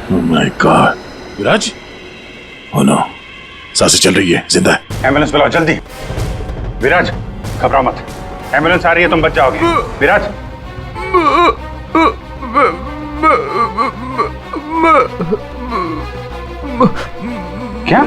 Oh my God. Viraj? Oh no. सांसें चल रही है, जिंदा है। एम्बुलेंस बुलाओ जल्दी। विराज, घबराओ मत, एम्बुलेंस आ रही है, तुम बच जाओगे। विराज। क्या?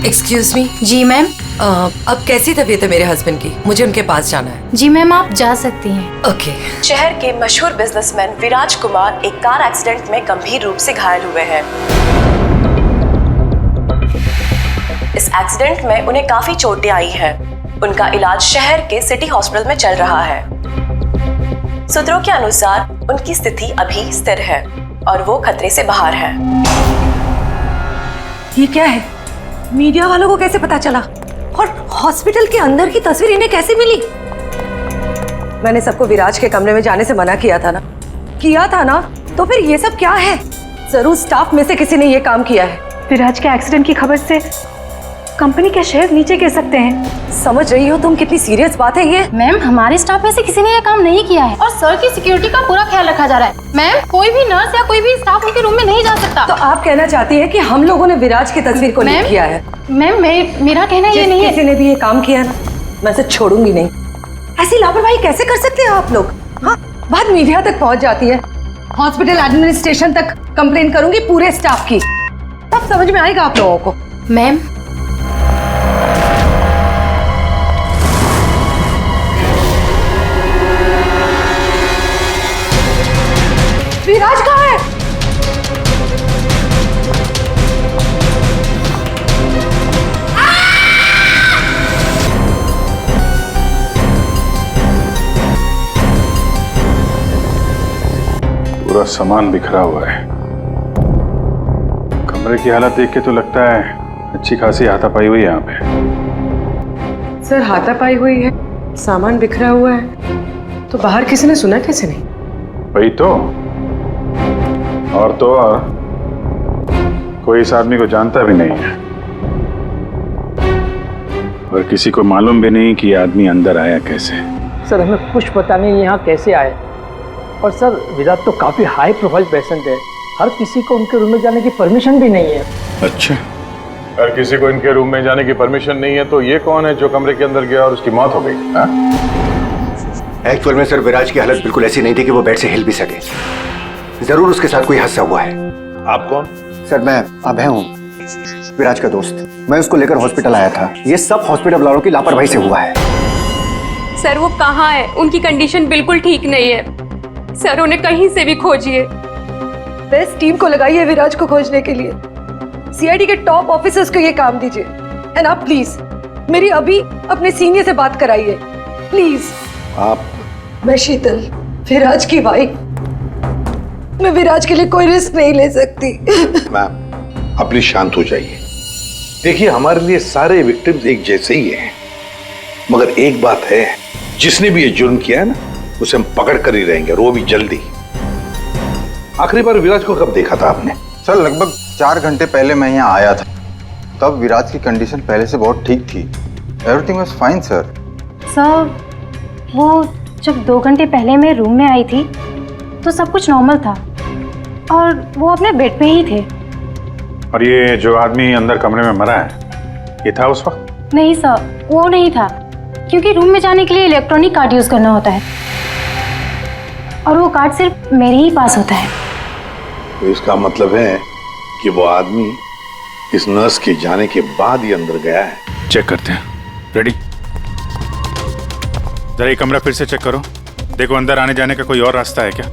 Excuse me. जी मैम। अब कैसी तबीयत है मेरे हस्बैंड की? मुझे उनके पास जाना है। जी मैम, आप जा सकती हैं। ओके। शहर के मशहूर बिजनेसमैन विराज कुमार एक कार एक्सीडेंट में गंभीर रूप से घायल हुए हैं। इस एक्सीडेंट में उन्हें काफी चोटें आई हैं। उनका इलाज शहर के सिटी हॉस्पिटल में चल रहा है। सूत्रों के अनुसार उनकी स्थिति अभी स्थिर है और वो खतरे से बाहर है। ये क्या है? मीडिया वालों को कैसे पता चला? और हॉस्पिटल के अंदर की तस्वीर इन्हें कैसे मिली? मैंने सबको विराज के कमरे में जाने से मना किया था ना? तो फिर ये सब क्या है? जरूर स्टाफ में से किसी ने ये काम किया है। विराज के एक्सीडेंट की खबर से कंपनी के शेयर नीचे गिर सकते हैं। समझ रही हो तुम कितनी सीरियस बात है ये? मैम, हमारे स्टाफ में से किसी ने ये काम नहीं किया है और सर की सिक्योरिटी का पूरा ख्याल रखा जा रहा है। मैम, कोई भी नर्स या कोई भी स्टाफ उनके रूम में नहीं जा सकता। तो आप कहना चाहती है कि हम लोगों ने विराज की तस्वीर को लीक किया है? मैम, मेरा कहना ये नहीं है। किसी ने भी ये काम किया ना, मैं इसे छोड़ूंगी नहीं। ऐसी लापरवाही कैसे कर सकते हैं आप लोग? हाँ, बात मीडिया तक पहुंच जाती है, हॉस्पिटल एडमिनिस्ट्रेशन तक कंप्लेन करूंगी पूरे स्टाफ की, तब समझ में आएगा आप लोगों को। मैम, विराज कहाँ है? पूरा सामान बिखरा हुआ है। कमरे की हालत देख के तो लगता है अच्छी खासी हाथापाई हुई है यहाँ पे। सर, हाथापाई हुई है, सामान बिखरा हुआ है, तो बाहर किसी ने सुना कैसे नहीं? वही तो, और तो और कोई इस आदमी को जानता भी नहीं है और किसी को मालूम भी नहीं कि ये आदमी अंदर आया कैसे। सर, हमें कुछ पता नहीं यहाँ कैसे आए। और सर, विराट तो काफी हाई प्रोफाइल पेशेंट है, हर किसी को उनके रूम में जाने की परमिशन भी नहीं है। अच्छा, हर किसी को इनके रूम में जाने की परमिशन नहीं है, तो ये कौन है जो कमरे के अंदर गया और उसकी मौत हो गई? एक्चुअल में सर, विराज की हालत बिल्कुल ऐसी नहीं थी कि वो बेड से हिल भी सके। जरूर उसके साथ कोई हादसा हुआ है। आप कौन? सर, मैं अभय हूँ, विराज का दोस्त। मैं उसको लेकर हॉस्पिटल आया था। ये सब हॉस्पिटल वालों की लापरवाही से हुआ है। सर, वो कहाँ है? उनकी कंडीशन बिल्कुल ठीक नहीं है सर, उन्हें कहीं से भी खोजिए। बेस्ट टीम को लगाइए विराज को खोजने के लिए। सीआईडी के टॉप ऑफिसर्स को ये काम दीजिए। एंड आप प्लीज मेरी अभी अपने सीनियर से बात कराइए, प्लीज। आप? मैं शीतल, विराज की वाइफ। मैं विराज के लिए कोई रिस्क नहीं ले सकती। मैम, आप प्लीज शांत हो जाइए। देखिए, हमारे लिए सारे विक्टिम्स एक जैसे ही हैं, मगर एक बात है, जिसने भी ये जुर्म किया है ना, उसे हम पकड़ कर ही रहेंगे, और वो भी जल्दी। आखिरी बार विराज को कब देखा था आपने? सर, लगभग 4 घंटे पहले मैं यहाँ आया था। तब विराज की कंडीशन पहले से बहुत ठीक थी। Everything was fine sir. Sir, वो जब 2 घंटे पहले मैं रूम में आई थी तो सब कुछ नॉर्मल था और वो अपने बेड पे ही थे। और ये जो आदमी अंदर कमरे में मरा है, ये था उस वक्त? नहीं सर, वो नहीं था, क्योंकि रूम में जाने के लिए इलेक्ट्रॉनिक कार्ड यूज करना होता है और वो कार्ड सिर्फ मेरे ही पास होता है। तो इसका मतलब है कि वो आदमी इस नर्स के जाने के बाद ही अंदर गया है। चेक करते हैं। रेडी? जरा ये कमरा फिर से चेक करो, देखो अंदर आने जाने का कोई और रास्ता है क्या।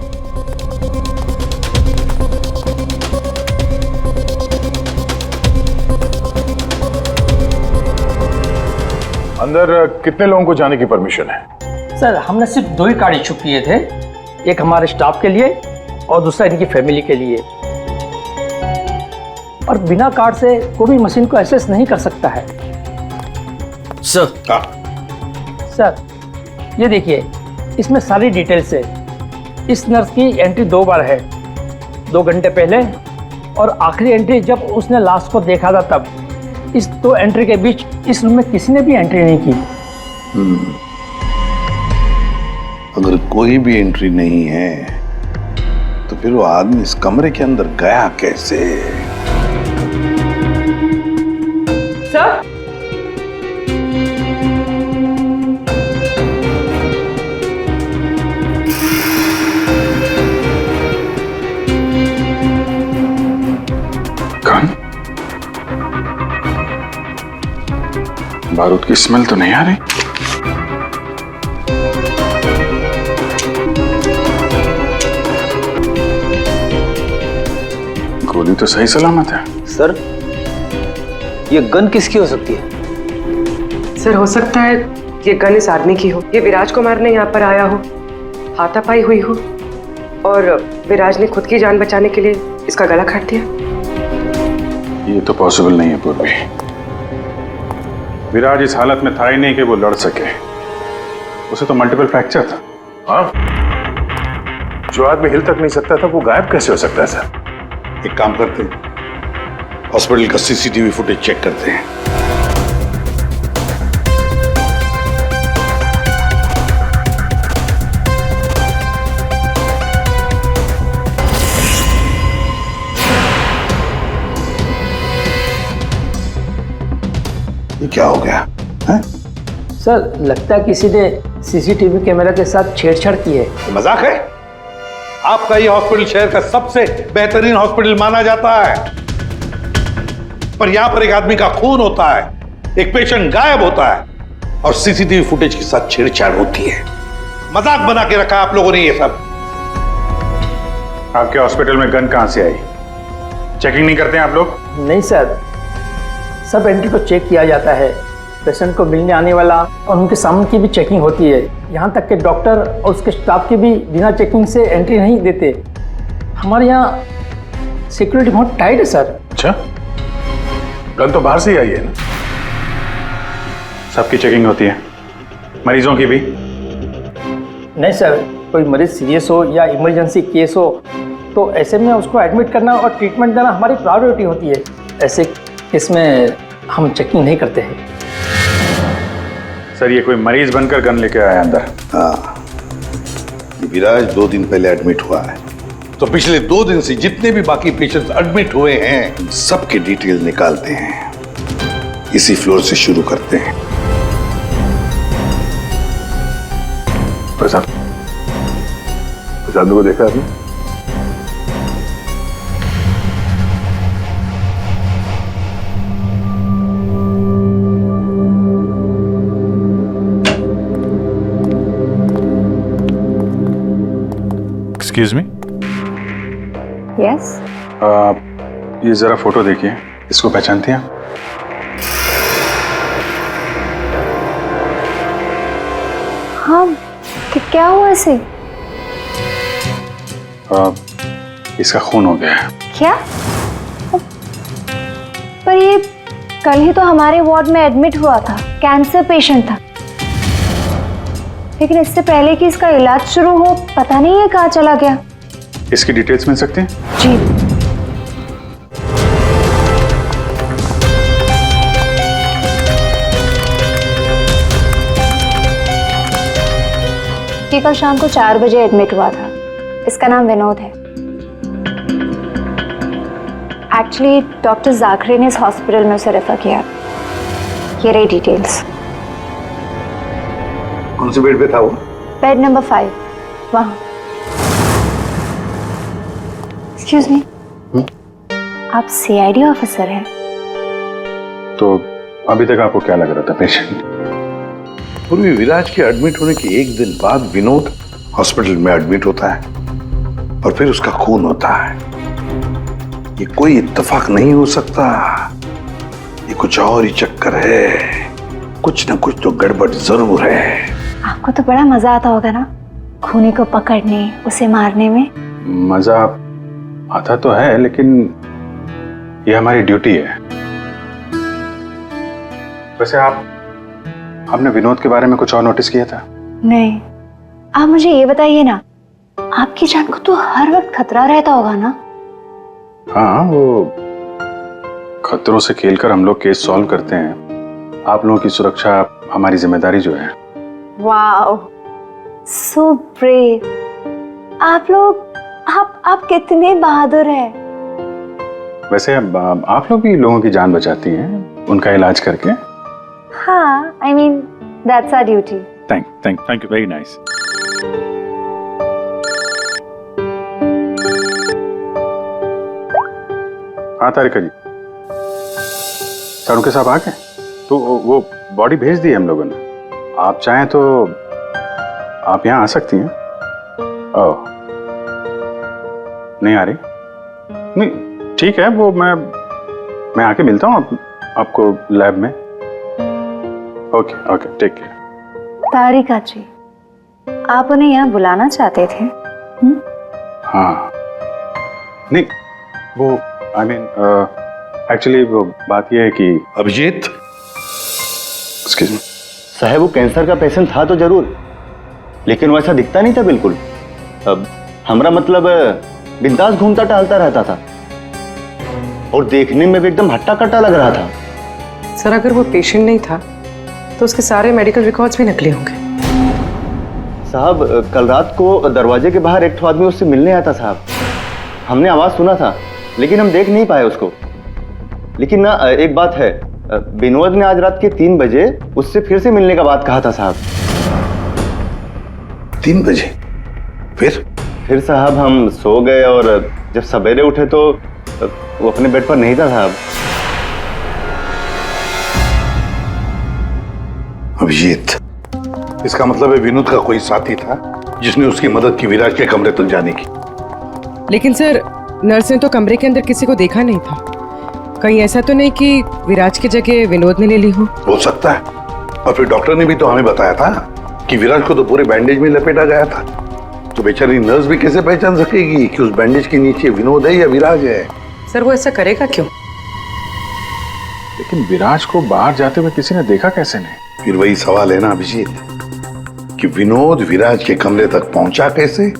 अंदर कितने लोगों को जाने की परमिशन है? सर, हमने सिर्फ 2 ही कार्ड इशू किए थे, एक हमारे स्टाफ के लिए और दूसरा इनकी फैमिली के लिए। और बिना कार्ड से कोई भी मशीन को एक्सेस नहीं कर सकता है। सर, सर, ये देखिए, इसमें सारी डिटेल्स है। इस नर्स की एंट्री 2 बार है, 2 घंटे पहले और आखिरी एंट्री जब उसने लास्ट को देखा था तब। इस 2 एंट्री के बीच इस रूम में किसी ने भी एंट्री नहीं की। अगर कोई भी एंट्री नहीं है तो फिर वो आदमी इस कमरे के अंदर गया कैसे? सर, कौन? बारूद की स्मेल तो नहीं आ रही। गोली तो सही सलामत है। सर, ये गन किसकी हो सकती है? सर हो सकता है ये गन इस आदमी की हो, ये विराज को मारने यहाँ पर आया हो, हाथापाई हुई हो और विराज ने खुद की जान बचाने के लिए इसका गला काट दिया। ये तो पॉसिबल नहीं है पूर्वी। विराज इस हालत में था ही नहीं कि वो लड़ सके। उसे तो मल्टीपल फ्रैक्चर था। हाँ, जो आदमी हिल तक नहीं सकता था वो गायब कैसे हो सकता है सर? एक काम करते हैं, हॉस्पिटल का सीसीटीवी फुटेज चेक करते हैं। ये क्या हो गया है? सर, लगता है किसी ने सीसीटीवी कैमरा के साथ छेड़छाड़ की है। मजाक है? आपका ये हॉस्पिटल शहर का सबसे बेहतरीन हॉस्पिटल माना जाता है, पर यहां पर एक आदमी का खून होता है, एक पेशेंट गायब होता है और सीसीटीवी फुटेज के साथ छेड़छाड़ होती है। मजाक बना के रखा आप लोगों ने ये सब। आपके हॉस्पिटल में गन कहां से आई? चेकिंग नहीं करते हैं आप लोग? नहीं सर, सब एंट्री को चेक किया जाता है। पेशेंट को मिलने आने वाला और उनके सामान की भी चेकिंग होती है। यहाँ तक कि डॉक्टर और उसके स्टाफ की भी बिना चेकिंग से एंट्री नहीं देते। हमारे यहाँ सिक्योरिटी बहुत टाइट है सर। अच्छा, गन तो बाहर से ही आई है ना? सबकी चेकिंग होती है, मरीजों की भी? नहीं सर, कोई मरीज सीरियस हो या इमरजेंसी केस हो तो ऐसे में उसको एडमिट करना और ट्रीटमेंट देना हमारी प्रायोरिटी होती है। ऐसे केस में हम चेकिंग नहीं करते हैं। सर, ये कोई मरीज बनकर गन लेके आया अंदर? हाँ, ये विराज 2 दिन पहले एडमिट हुआ है, तो पिछले 2 दिन से जितने भी बाकी पेशेंट्स एडमिट हुए हैं उन सबके डिटेल निकालते हैं। इसी फ्लोर से शुरू करते हैं। प्रसाद को देखा आपने? Excuse me. यस। ये जरा फोटो देखिए, इसको पहचानते हैं आप? हाँ, क्या हुआ इसे? इसका खून हो गया है। क्या? पर ये कल ही तो हमारे वार्ड में एडमिट हुआ था, कैंसर पेशेंट था। लेकिन इससे पहले कि इसका इलाज शुरू हो, पता नहीं ये कहाँ चला गया। इसकी डिटेल्स मिल सकती हैं? जी। ये कल शाम को 4 बजे एडमिट हुआ था। इसका नाम विनोद है। एक्चुअली डॉक्टर जाखरे ने इस हॉस्पिटल में उसे रेफर किया। ये रही डिटेल्स। कौन से बेड पे था वो? बेड नंबर 5, वहाँ। एक्सक्यूज मी, आप सीआईडी ऑफिसर हैं? तो अभी तक आपको क्या लग रहा था पेशेंट? पूर्वी विराज के एडमिट होने के 1 दिन बाद विनोद हॉस्पिटल में एडमिट होता है और फिर उसका खून होता है। ये कोई इत्तेफाक नहीं हो सकता, ये कुछ और ही चक्कर है। कुछ ना कुछ तो गड़बड़ जरूर है। आपको तो बड़ा मजा आता होगा ना, खूनी को पकड़ने, उसे मारने में। मजा आता तो है, लेकिन ये हमारी ड्यूटी है। वैसे आपने विनोद के बारे में कुछ और नोटिस किया था? नहीं। आप मुझे ये बताइए ना आपकी जान को तो हर वक्त खतरा रहता होगा ना? हाँ, वो खतरों से खेलकर हम लोग केस सॉल्व करते हैं। आप लोगों की सुरक्षा हमारी जिम्मेदारी जो है। Wow, so brave. आप लोग आप कितने बहादुर हैं। वैसे आप लोग भी लोगों की जान बचाती हैं उनका इलाज करके। हाँ, I mean that's our duty. Thank you, very nice. हाँ तारिका जी, सारुके साहब आ गए? तो वो बॉडी भेज दी है हम लोगों ने। आप चाहें तो आप यहाँ आ सकती हैं। ओह, नहीं आ रही? नहीं, ठीक है, वो मैं आके मिलता हूँ आपको लैब में। Okay, take care. Tarika ji, आप उन्हें यहाँ बुलाना चाहते थे? हाँ, नहीं, वो एक्चुअली वो बात ये है कि अभिजीत, एक्सक्यूज मी साहब, वो कैंसर का पेशेंट था तो जरूर, लेकिन वैसा दिखता नहीं था बिल्कुल। अब हमारा मतलब बिंदास घूमता टहलता रहता था और देखने में भी एकदम हट्टा कट्टा लग रहा था। सर, अगर वो पेशेंट नहीं था तो उसके सारे मेडिकल रिकॉर्ड्स भी नकली होंगे। साहब, कल रात को दरवाजे के बाहर एक आदमी उससे मिलने आया था साहब। हमने आवाज सुना था लेकिन हम देख नहीं पाए उसको। लेकिन ना, एक बात है, विनोद ने आज रात के 3 बजे उससे फिर से मिलने का बात कहा था साहब। 3 बजे? फिर साहब हम सो गए और जब सवेरे उठे तो वो अपने बेड पर नहीं था साहब। अभिजीत, इसका मतलब है विनोद का कोई साथी था जिसने उसकी मदद की विराज के कमरे तक जाने की। लेकिन सर, नर्स ने तो कमरे के अंदर किसी को देखा नहीं था। कहीं ऐसा तो नहीं कि विराज की जगह विनोद ने ले ली हो सकता है। और फिर डॉक्टर ने भी तो हमें बताया था कि विराज को तो पूरे बैंडेज में लपेटा गया था। तो बेचारी नर्स भी कैसे पहचान सकेगी कि उस बैंडेज के नीचे विनोद है या विराज है? सर, वो ऐसा करेगा क्यों? लेकिन विराज को बाहर जाते हुए किसी ने देखा कैसे नहीं? फिर वही सवाल है ना अभिजीत, कि विनोद विराज के कमरे तक पहुंचा कैसे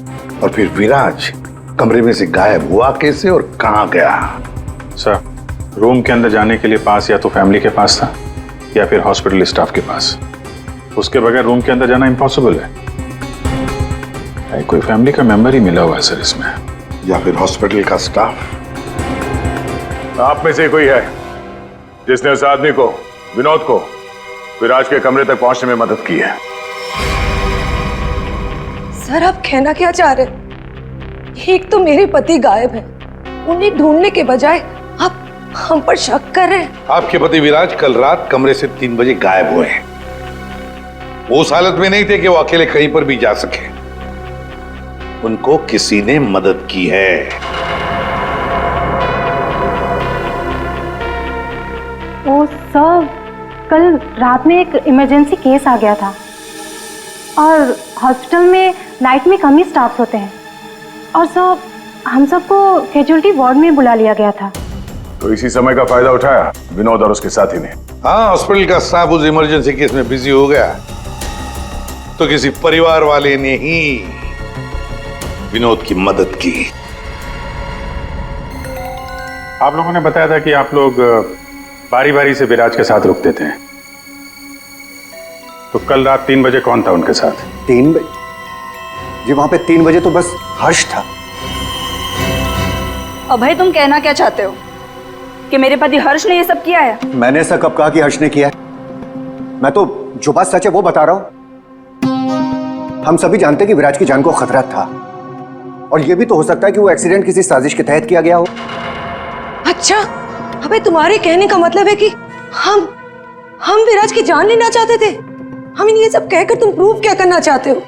और फिर विराज कमरे में से गायब हुआ कैसे और कहां गया? सर, रूम के अंदर जाने के लिए पास या तो फैमिली के पास था या फिर हॉस्पिटल स्टाफ के पास। उसके बगैर रूम के अंदर जाना इम्पॉसिबल है। कोई फैमिली का मेंबर ही मिला हुआ है सर इसमें, या फिर हॉस्पिटल का स्टाफ। आप में से कोई है जिसने उस आदमी को, विनोद को, विराज के कमरे तक पहुंचने में मदद की है? सर, आप कहना क्या चाह रहे? एक तो मेरे पति गायब है, उन्हें ढूंढने के बजाय आप हम पर शक कर रहे हैं। आपके पति विराज कल रात कमरे से 3 बजे गायब हुए हैं। वो उस हालत में नहीं थे कि वो अकेले कहीं पर भी जा सके। उनको किसी ने मदद की है। ओ सर, कल रात में एक इमरजेंसी केस आ गया था और हॉस्पिटल में नाइट में कम ही स्टाफ होते हैं और सर हम सबको कैजुअल्टी वार्ड में बुला लिया गया था। तो इसी समय का फायदा उठाया विनोद और उसके साथी ने। हाँ, हॉस्पिटल का स्टाफ उस इमरजेंसी केस में बिजी हो गया तो किसी परिवार वाले ने ही विनोद की मदद की। आप लोगों ने बताया था कि आप लोग बारी बारी से विराज के साथ रुकते थे, तो कल रात 3 बजे कौन था उनके साथ? 3 बजे जी, वहां पे 3 बजे तो बस हर्ष था। अभय, तुम कहना क्या चाहते हो कि मेरे पति हर्ष ने ये सब किया है? मैंने ऐसा कब कहा कि हर्ष ने किया है? मैं तो जो बात सच है वो बता रहा हूं। हम सभी जानते हैं कि विराज की जान को खतरा था और ये भी तो हो सकता है कि वो एक्सीडेंट किसी साजिश के तहत किया गया हो। अच्छा, अबे तुम्हारे कहने का मतलब है कि हम विराज की जान लेना चाहते थे? हमें ये सब कहकर तुम प्रूव क्या करना चाहते हो?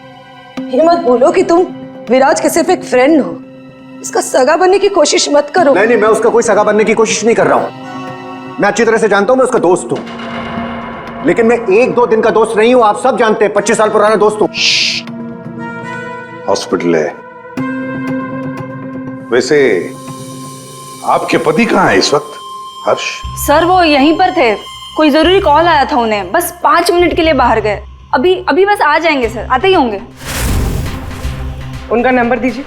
ये मत बोलो कि तुम विराज के सिर्फ एक फ्रेंड हो। इसका सगा बनने की कोशिश मत करो। नहीं, मैं उसका कोई सगा बनने की कोशिश नहीं कर रहा हूं। मैं अच्छी तरह से जानता हूं मैं उसका दोस्त हूं, लेकिन मैं 1-2 दिन का दोस्त नहीं हूं। आप सब जानते हैं 25 साल पुराना दोस्त हूं। हॉस्पिटल है। वैसे आपके पति कहाँ है इस वक्त? हर्ष? सर, वो यहीं पर थे। कोई जरूरी कॉल आया था उन्हें, बस 5 मिनट के लिए बाहर गए। अभी बस आ जाएंगे सर, आते ही होंगे। उनका नंबर दीजिए।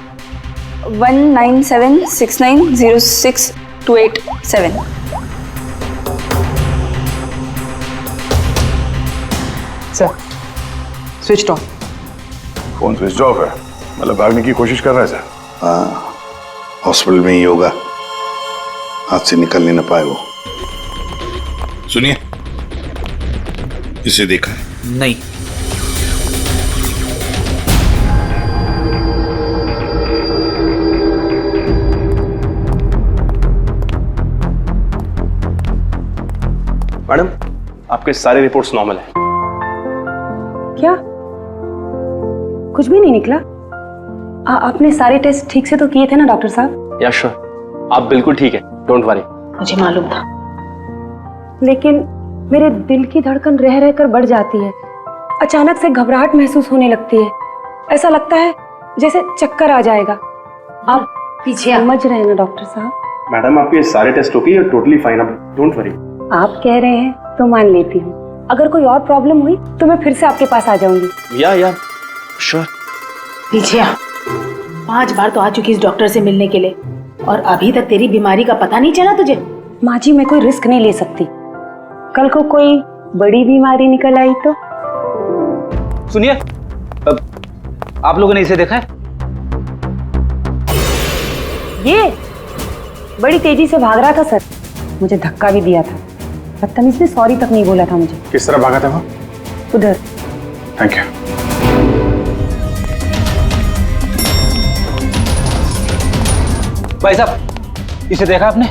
1976906287। Sir switch off. Phone switch off है, मतलब भागने की कोशिश कर रहा है सर। हाँ, हॉस्पिटल में ही होगा, हाथ से निकल नहीं ना पाए वो। सुनिए, इसे देखा है? नहीं। मैडम, आपके सारे रिपोर्ट्स नॉर्मल हैं। क्या कुछ भी नहीं निकला? आपने सारे टेस्ट ठीक से तो किए थे ना डॉक्टर साहब? या श्योर, आप बिल्कुल ठीक है, डोंट वरी। मुझे मालूम था, लेकिन मेरे दिल की धड़कन रह रहकर बढ़ जाती है। अचानक से घबराहट महसूस होने लगती है। ऐसा लगता है जैसे चक्कर आ जाएगा। आप पीछे समझ रहे हैं ना डॉक्टर साहब? मैडम, आपके सारे test okay, you totally fine, अब डोंट वरी। आप कह रहे हैं तो मान लेती हूँ। अगर कोई और प्रॉब्लम हुई तो मैं फिर से आपके पास आ जाऊंगी। या श्योर। पीछे आ। 5 बार तो आ चुकी इस डॉक्टर से मिलने के लिए और अभी तक तेरी बीमारी का पता नहीं चला तुझे। माँ जी, मैं कोई रिस्क नहीं ले सकती। कल को कोई बड़ी बीमारी निकल आई तो? सुनिए, आप लोगों ने इसे देखा है? ये बड़ी तेजी से भाग रहा था सर, मुझे धक्का भी दिया था। बदतमीज ने सॉरी तक नहीं बोला था मुझे। किस तरह भागा था वो? उधर। Thank you. भाई साहब, इसे देखा आपने?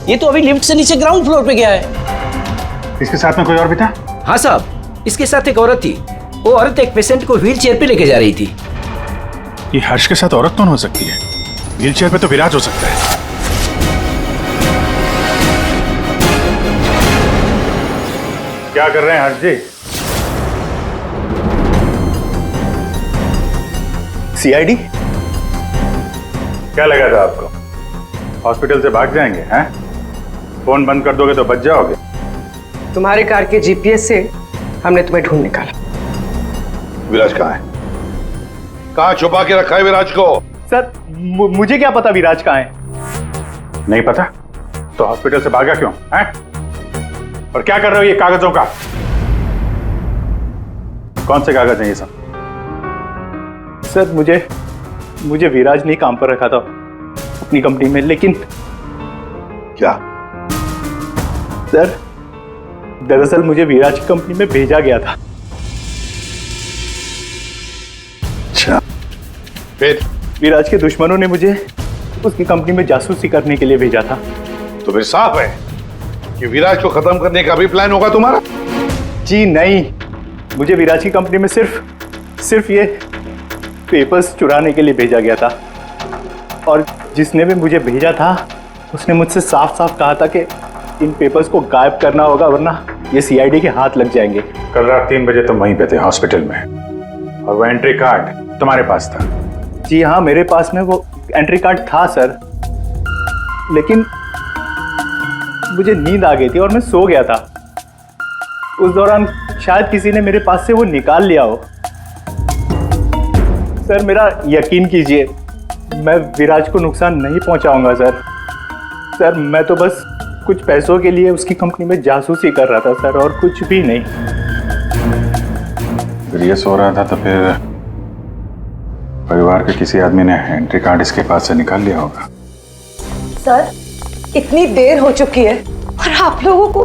ये तो अभी लिफ्ट से नीचे ग्राउंड फ्लोर पे गया है। इसके साथ में कोई और भी था? हाँ साहब, इसके साथ एक औरत थी। वो औरत एक पेशेंट को व्हील चेयर पे लेके जा रही थी। ये हर्ष के साथ औरत कौन हो सकती है? व्हील चेयर पे तो विराज हो सकता है। क्या कर रहे हैं हर्ष जी? सीआईडी? क्या लगा था आपको हॉस्पिटल से भाग जाएंगे? हैं? फोन बंद कर दोगे तो बच जाओगे। तुम्हारे कार के जीपीएस से हमने तुम्हें ढूंढ निकाला। विराज कहाँ है? कहाँ छुपा के रखा है विराज को? सर मुझे क्या पता विराज कहाँ है? नहीं पता तो हॉस्पिटल से भागा क्यों? हैं? और क्या कर रहे हो ये कागजों का? कौन से कागज हैं ये सब? सर मुझे विराज ने काम पर रखा था अपनी कंपनी में, लेकिन क्या? सर दरअसल मुझे विराज की कंपनी में भेजा गया था। अच्छा, फिर? विराज के दुश्मनों ने मुझे उसकी कंपनी में जासूसी करने के लिए भेजा था। तो फिर साफ है कि विराज को खत्म करने का भी प्लान होगा तुम्हारा? जी नहीं, मुझे विराज की कंपनी में सिर्फ ये पेपर्स चुराने के लिए भेजा गया था। और जिसने भी मुझे भेजा था उसने मुझसे साफ साफ कहा था कि इन पेपर्स को गायब करना होगा, वरना ये सीआईडी के हाथ लग जाएंगे। कल रात 3 बजे तुम वहीं पे थे हॉस्पिटल में, और वो एंट्री कार्ड तुम्हारे पास था? जी हाँ, मेरे पास में वो एंट्री कार्ड था सर, लेकिन मुझे नींद आ गई थी और मैं सो गया था। उस दौरान शायद किसी ने मेरे पास से वो निकाल लिया हो। सर मेरा यकीन कीजिए, मैं विराज को नुकसान नहीं पहुंचाऊंगा सर। सर मैं तो बस कुछ पैसों के लिए उसकी कंपनी में जासूसी कर रहा था सर, और कुछ भी नहीं। फिर ये सो रहा था तो फिर परिवार के किसी आदमी ने एंट्री कार्ड इसके पास से निकाल लिया होगा। सर इतनी देर हो चुकी है और आप लोगों को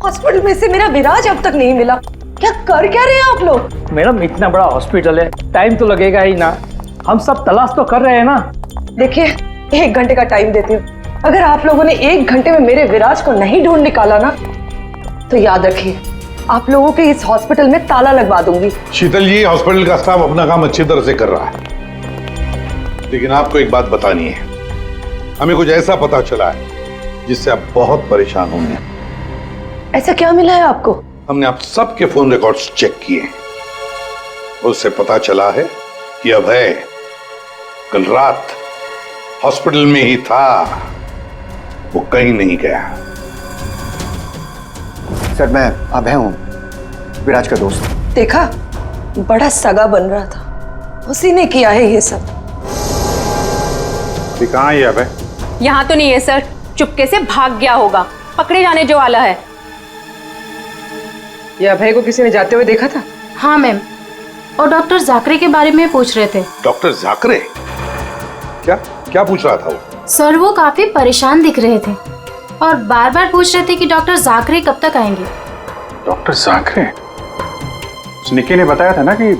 हॉस्पिटल में से मेरा विराज अब तक नहीं मिला। क्या कर क्या रहे हैं आप लोग? मैडम इतना बड़ा हॉस्पिटल है, टाइम तो लगेगा ही ना। हम सब तलाश तो कर रहे हैं ना। देखिए 1 घंटे का टाइम देती हूँ। अगर आप लोगों ने 1 घंटे में मेरे विराज को नहीं ढूंढ निकाला ना, तो याद रखिए आप लोगों के इस हॉस्पिटल में ताला लगवा दूंगी। शीतल जी, हॉस्पिटल का स्टाफ अपना काम अच्छी तरह से कर रहा है, लेकिन आपको एक बात बतानी है। हमें कुछ ऐसा पता चला है जिससे आप बहुत परेशान होंगे। ऐसा क्या मिला है आपको? हमने आप सबके फोन रिकॉर्ड्स चेक किए, उससे पता चला है कि अभय कल रात हॉस्पिटल में ही था, वो कहीं नहीं गया। सर मैं अभय हूँ, विराज का दोस्त। देखा, बड़ा सगा बन रहा था, उसी ने किया है ये सब। अभी कहाँ है ये अभय? यहाँ तो नहीं है सर, चुपके से भाग गया होगा, पकड़े जाने जो वाला है। ये अभय को किसी ने जाते हुए देखा था? हाँ मैम, और डॉक्टर जाकरे के बारे में पूछ रहे थे। डॉक्टर जाकरे? क्या क्या पूछ रहा था वो? सर वो काफी परेशान दिख रहे थे और बार बार पूछ रहे थे कि डॉक्टर जाकरे कब तक आएंगे। डॉक्टर जाकरे? निकी ने बताया था ना कि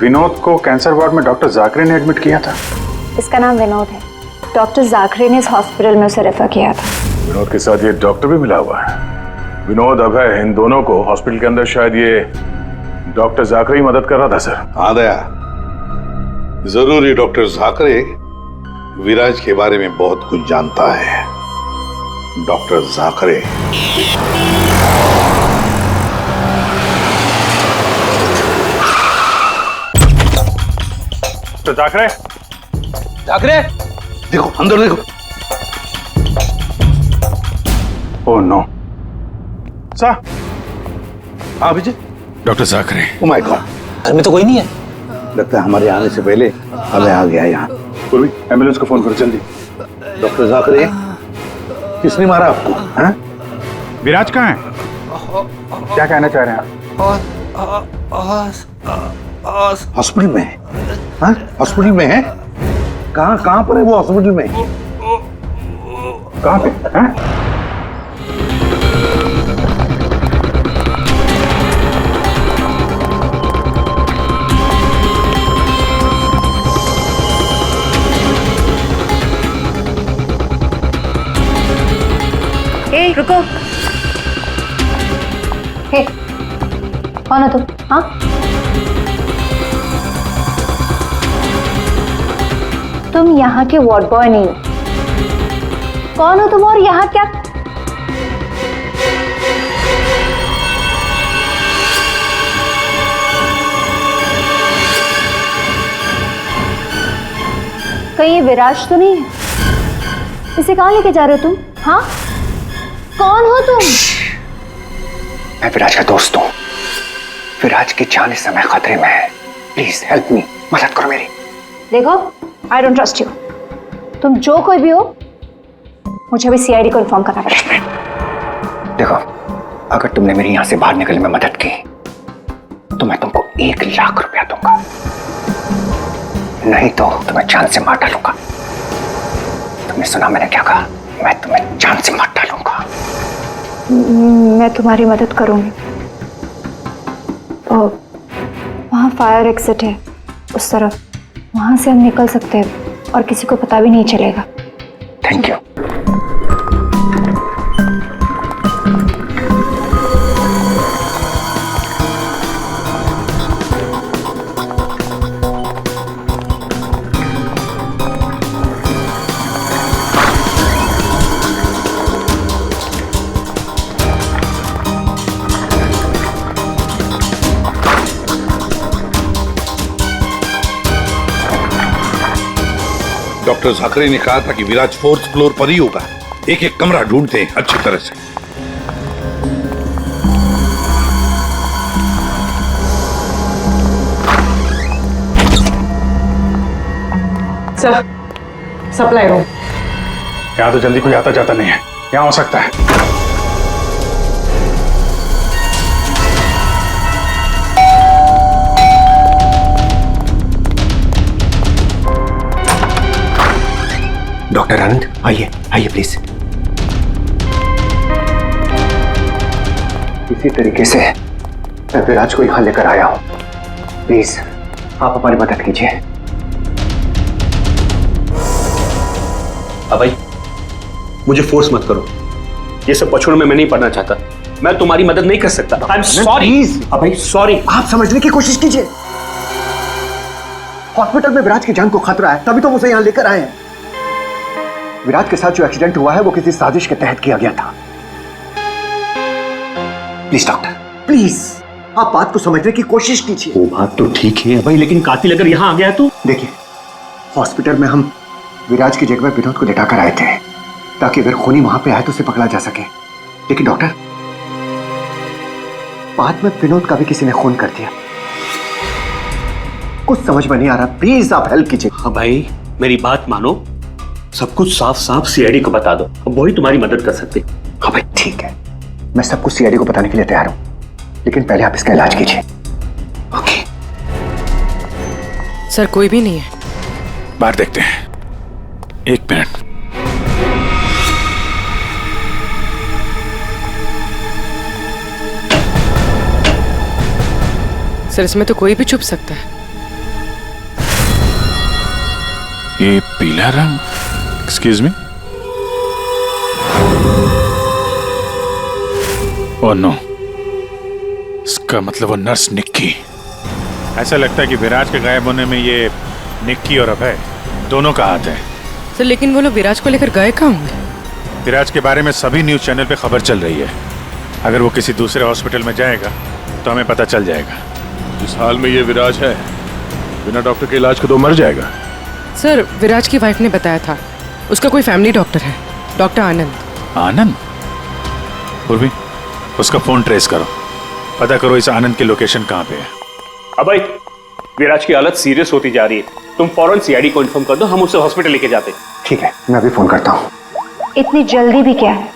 विनोद को कैंसर वार्ड में डॉक्टर जाकरे ने एडमिट किया था। इसका नाम विनोद है। डॉक्टर जाकरे ने इस हॉस्पिटल में उसे रेफर किया था। विनोद के साथ ये डॉक्टर भी मिला हुआ है। विनोद, अभय, इन दोनों को हॉस्पिटल के अंदर शायद ये डॉक्टर जाकरे ही मदद कर रहा था सर। हाँ दया, जरूर ये डॉक्टर जाकरे विराज के बारे में बहुत कुछ जानता है। डॉक्टर जाकरे तो जाकरे जाकरे, देखो अंदर देखो। Oh no sir. हाँ Vijay. Doctor Jakare. Oh my God, घर में तो कोई नहीं है। लगता है हमारे आने से पहले हमें आ गया यहाँ। पूर्वी, एम्बुलेंस को फोन करो जल्दी। डॉक्टर जाकरे, किसने मारा आपको? हाँ? विराज कहाँ है? क्या कहना चाह रहे हैं आप? हॉस्पिटल में है? हाँ? हॉस्पिटल में है? कहाँ पर है वो हॉस्पिटल में? कहाँ पे? हाँ? रुको। हे, कौन हो तुम? हाँ, तुम यहाँ के वार्ड बॉय नहीं हो। कौन हो तुम और यहाँ क्या? कहीं ये विराज तो नहीं है? इसे कहाँ लेके जा रहे हो तुम? हाँ, कौन हो तुम? मैं विराज का दोस्त हूँ। विराज की जान इस समय खतरे में है। प्लीज हेल्प मी, मदद करो मेरी। देखो, आई डोंट ट्रस्ट यू। तुम जो कोई भी हो, मुझे अभी सीआईडी को इन्फॉर्म करना पड़ेगा। देखो, अगर तुमने मेरी यहाँ से बाहर निकलने में मदद की तो मैं तुमको 1 लाख रुपया दूंगा, नहीं तो तुम्हें जान से मार डालूंगा। तुमने सुना मैंने क्या कहा? मैं तुम्हें जान से मार डालूंगा। मैं तुम्हारी मदद करूंगी। वहाँ फायर एग्जिट है उस तरफ, वहां से हम निकल सकते हैं और किसी को पता भी नहीं चलेगा। Thank you. डॉक्टर जाकरे ने कहा था कि विराज 4th फ्लोर पर ही होगा। एक एक कमरा ढूंढते हैं अच्छी तरह से। Sir, supply room. यहाँ तो जल्दी कोई आता जाता नहीं है। यहाँ हो सकता है। डॉक्टर आनंद, आइए आइए प्लीज। इसी तरीके से मैं विराज को यहां लेकर आया हूं। प्लीज आप हमारी मदद कीजिए। अभय, मुझे फोर्स मत करो। ये सब पछुड़ में मैं नहीं पढ़ना चाहता। मैं तुम्हारी मदद नहीं कर सकता। I am sorry. Abhay sorry. आप समझने की कोशिश कीजिए। हॉस्पिटल में विराज की जान को खतरा है, तभी तो उसे यहां लेकर आए हैं। विराज के साथ जो एक्सीडेंट हुआ है वो किसी साजिश के तहत किया गया था। प्लीज डॉक्टर, प्लीज आप बात को समझने की कोशिश कीजिए। वो बात तो ठीक है भाई, लेकिन कातिल अगर यहाँ आ गया तो? देखिए, हॉस्पिटल में हम विराज की जगह में विनोद को लेटाकर आए थे ताकि अगर खूनी वहां पे आए तो उसे पकड़ा जा सके। लेकिन डॉक्टर, बाद में विनोद का भी किसी ने खून कर दिया। कुछ समझ में नहीं आ रहा, प्लीज आप हेल्प कीजिए। हाँ भाई, मेरी बात मानो, सब कुछ साफ साफ सीआईडी को बता दो, अब वही तुम्हारी मदद कर सकते। हाँ भाई ठीक है, मैं सब कुछ सीआईडी को बताने के लिए तैयार हूं, लेकिन पहले आप इसका इलाज कीजिए। ओके सर, कोई भी नहीं है। बाहर देखते हैं, एक मिनट। सर, इसमें तो कोई भी छुप सकता है। ये पीला रंग, एक्सक्यूज मी। ओह नो, इसका मतलब वो नर्स निक्की। ऐसा लगता है कि विराज के गायब होने में ये निक्की और अभय दोनों का हाथ है। सर, लेकिन वो लोग विराज को लेकर गए कहाँ होंगे? विराज के बारे में सभी न्यूज चैनल पे खबर चल रही है। अगर वो किसी दूसरे हॉस्पिटल में जाएगा तो हमें पता चल जाएगा। जिस हाल में ये विराज है, बिना डॉक्टर के इलाज के तो मर जाएगा। सर, विराज की वाइफ ने बताया था उसका कोई फैमिली डॉक्टर है, डॉक्टर आनंद। आनंद? पूर्वी, उसका फोन ट्रेस करो, पता करो इस आनंद की लोकेशन कहाँ पे है। अभय, विराज की हालत सीरियस होती जा रही है, तुम फौरन सीआईडी को इन्फॉर्म कर दो, हम उसे हॉस्पिटल लेके जाते। ठीक है, मैं अभी फोन करता हूँ। इतनी जल्दी भी क्या है?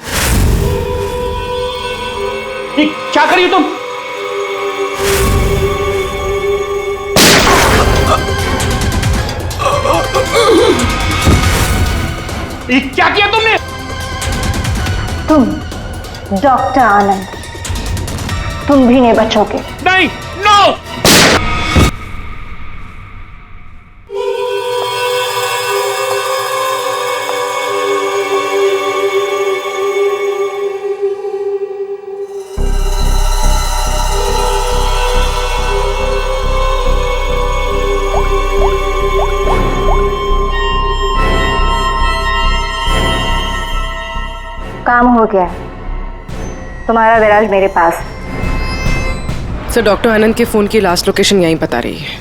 क्या कर रही हो तुम? क्या किया तुमने? तुम डॉक्टर आनंद, तुम भी नहीं बचोगे। नहीं, नो! काम हो गया, तुम्हारा विराज मेरे पास। सर, डॉक्टर आनंद के फोन की लास्ट लोकेशन यहीं बता रही है।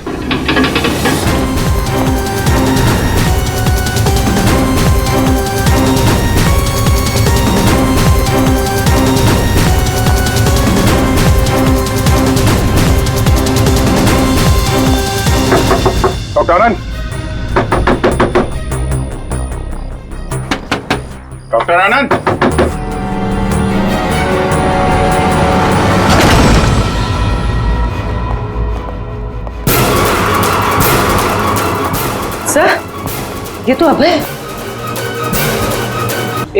डॉक्टर आनंद, डॉक्टर आनंद, सर, ये तो अभय।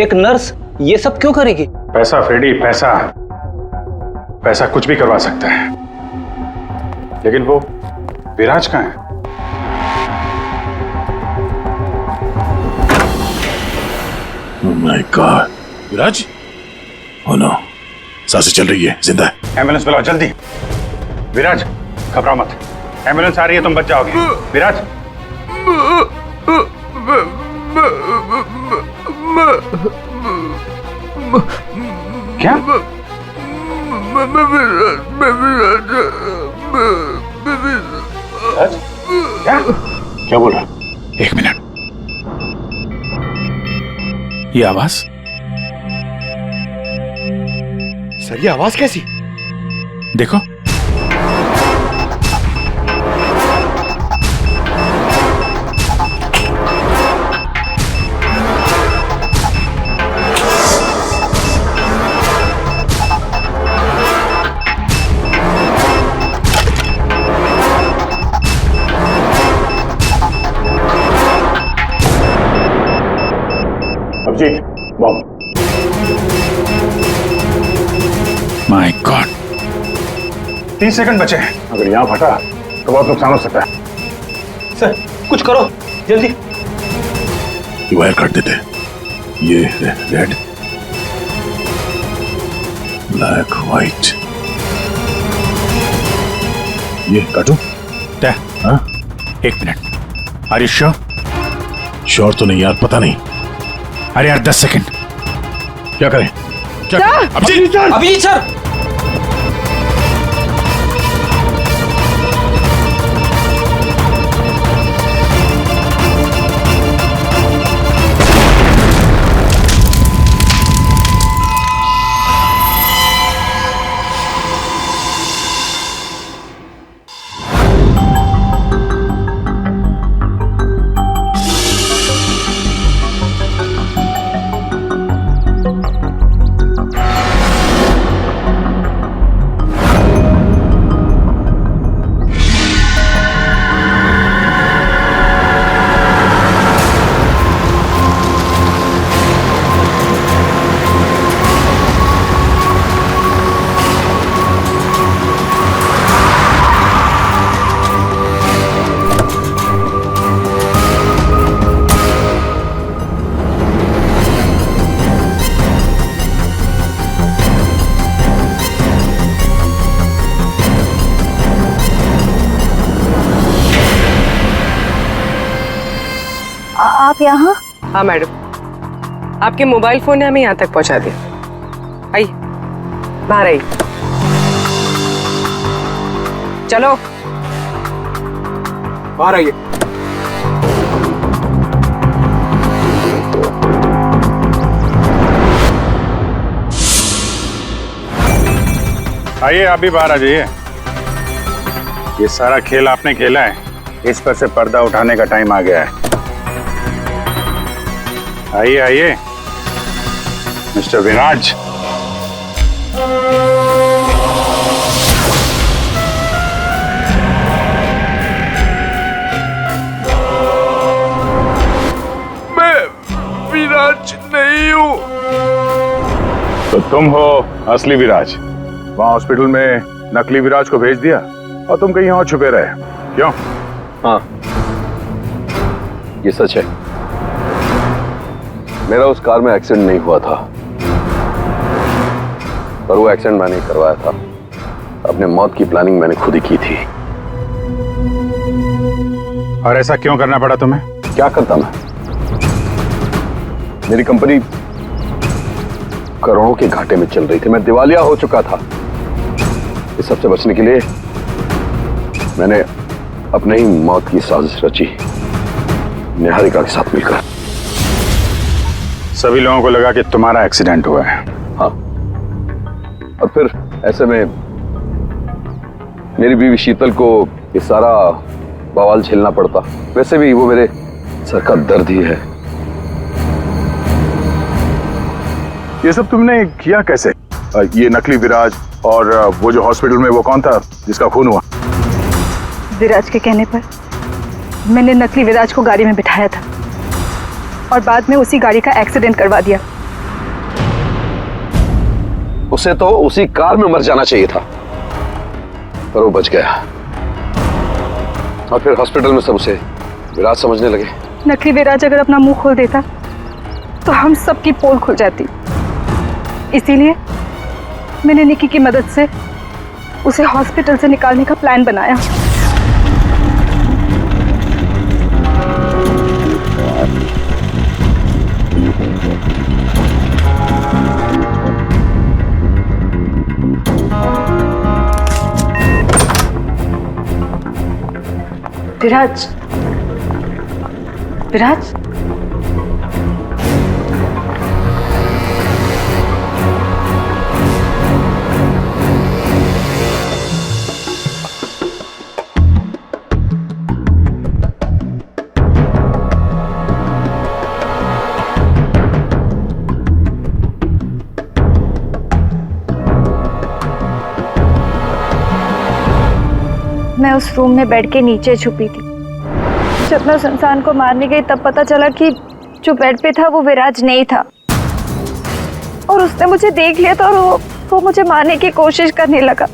एक नर्स ये सब क्यों करेगी? पैसा फ्रेडी, पैसा। पैसा कुछ भी करवा सकता है, लेकिन वो विराज कहाँ है? Oh my God, Viraj? Oh no, सांसें चल रही है, जिंदा है। एम्बुलेंस बुलाओ जल्दी। विराज, घबराओ मत, एम्बुलेंस आ रही है, तुम बच जाओगे। विराज, क्या? क्या? क्या बोल रहा? एक मिनट, ये आवाज? सर, ये आवाज कैसी? देखो, Abhijeet, bomb. My God, 30 second बचे हैं, अगर यहां फटा तो बहुत नुकसान हो सकता है। सर, कुछ करो जल्दी। ये वायर काट देते, ये रेड, ब्लैक, व्हाइट, ये काटू? हाँ? एक minute, are you sure? Sure तो नहीं यार, पता नहीं। अरे यार 10 सेकंड, क्या करें? क्या? अभिजीत सर! अभिजीत सर! आप यहाँ? हाँ मैडम, आपके मोबाइल फोन ने हमें यहाँ तक पहुँचा दिया। आइए बाहर आइए। चलो बाहर आइए। आइए, आप भी बाहर आ जाइए। ये सारा खेल आपने खेला है, इस पर से पर्दा उठाने का टाइम आ गया है। आइए आइए मिस्टर विराज। मैं विराज नहीं हूं। तो तुम हो असली विराज। वहां हॉस्पिटल में नकली विराज को भेज दिया और तुम कहीं और छुपे रहे, क्यों? हाँ, ये सच है। मेरा उस कार में एक्सीडेंट नहीं हुआ था, पर वो एक्सीडेंट मैंने करवाया था। अपने मौत की प्लानिंग मैंने खुद ही की थी। और ऐसा क्यों करना पड़ा तुम्हें? क्या करता मैं? मेरी कंपनी करोड़ों के घाटे में चल रही थी, मैं दिवालिया हो चुका था। इस सबसे बचने के लिए मैंने अपने ही मौत की साजिश रची, निहारिका के साथ मिलकर। सभी लोगों को लगा कि तुम्हारा एक्सीडेंट हुआ है। हाँ, और फिर ऐसे में मेरी बीवी शीतल को ये सारा बवाल झेलना पड़ता। वैसे भी वो मेरे सर का दर्द ही है। ये सब तुमने किया कैसे? ये नकली विराज और वो जो हॉस्पिटल में वो कौन था जिसका खून हुआ? विराज के कहने पर मैंने नकली विराज को गाड़ी में बिठाया था और बाद में उसी गाड़ी का एक्सीडेंट करवा दिया। उसे तो उसी कार में मर जाना चाहिए था, पर वो बच गया। और फिर हॉस्पिटल में सब उसे विराज समझने लगे। नकली विराज अगर अपना मुंह खोल देता तो हम सबकी पोल खुल जाती। इसीलिए मैंने निकी की मदद से उसे हॉस्पिटल से निकालने का प्लान बनाया। विराज, विराज, मैं उस रूम में बेड के नीचे छुपी थी। जब मैं उस इंसान को मारने गई तब पता चला कि जो बेड पे था वो विराज नहीं था, और उसने मुझे देख लिया था और वो मुझे मारने की कोशिश करने लगा,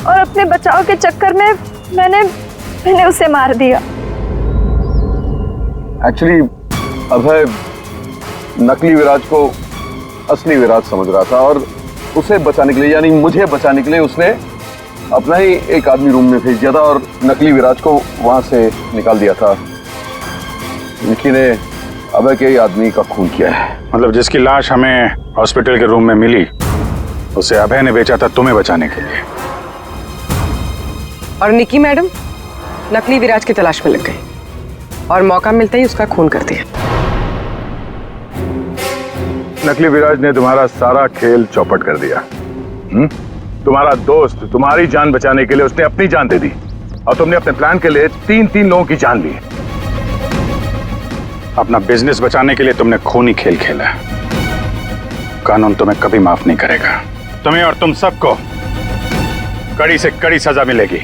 और अपने बचाव के चक्कर में मैंने उसे मार दिया। एक्चुअली अभय नकली विराज को असली विराज समझ रहा था, और उसे बचाने के लिए, यानी मुझे बचाने के लिए, उसने अपना ही एक आदमी रूम में भेज दिया था और नकली विराज को वहां से निकाल दिया था। निकी ने अभय के आदमी का खून किया है। मतलब जिसकी लाश हमें हॉस्पिटल के रूम में मिली उसे अभय ने बेचा था तुम्हें बचाने के लिए। और निकी मैडम नकली विराज की तलाश में लग गई और मौका मिलते ही उसका खून कर दिया। नकली विराज ने तुम्हारा सारा खेल चौपट कर दिया। तुम्हारा दोस्त तुम्हारी जान बचाने के लिए उसने अपनी जान दे दी, और तुमने अपने प्लान के लिए तीन लोगों की जान ली। अपना बिजनेस बचाने के लिए तुमने खूनी खेल खेला। कानून तुम्हें कभी माफ नहीं करेगा। तुम्हें और तुम सबको कड़ी से कड़ी सजा मिलेगी।